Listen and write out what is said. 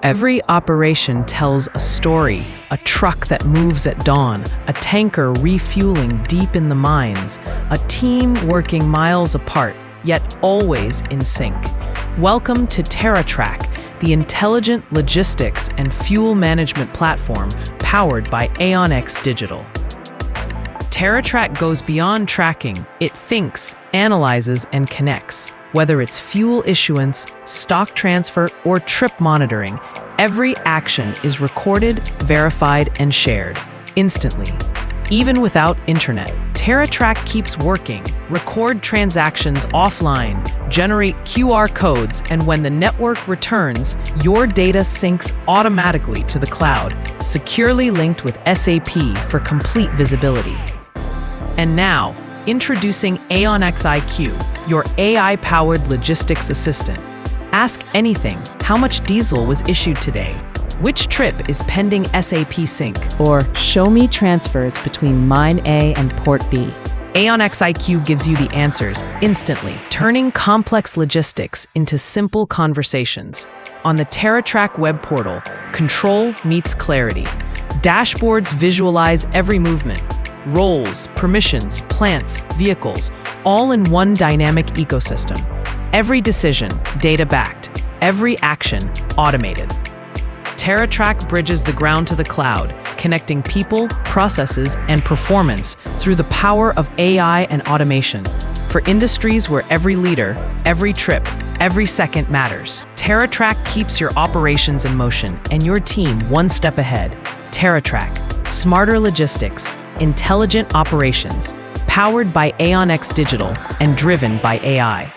Every operation tells a story, a truck that moves at dawn, a tanker refueling deep in the mines, a team working miles apart, yet always in sync. Welcome to Terra Track, the intelligent logistics and fuel management platform powered by AeonX Digital. Terra Track goes beyond tracking. It thinks, analyzes, and connects. Whether it's fuel issuance, stock transfer, or trip monitoring, every action is recorded, verified, and shared instantly. Even without internet, Terra Track keeps working. Record transactions offline, generate QR codes, and when the network returns, your data syncs automatically to the cloud, securely linked with SAP for complete visibility. And now, introducing AeonX IQ, your AI-powered logistics assistant. Ask anything: how much diesel was issued today? Which trip is pending SAP sync? Or show me transfers between mine A and port B. AeonX IQ gives you the answers instantly, turning complex logistics into simple conversations. On the Terra Track web portal, control meets clarity. Dashboards visualize every movement. Roles, permissions, plants, vehicles, all in one dynamic ecosystem. Every decision, data-backed. Every action, automated. Terra Track bridges the ground to the cloud, connecting people, processes, and performance through the power of AI and automation. For industries where every liter, every trip, every second matters, Terra Track keeps your operations in motion and your team one step ahead. Terra Track, smarter logistics, intelligent operations, powered by AeonX Digital and driven by AI.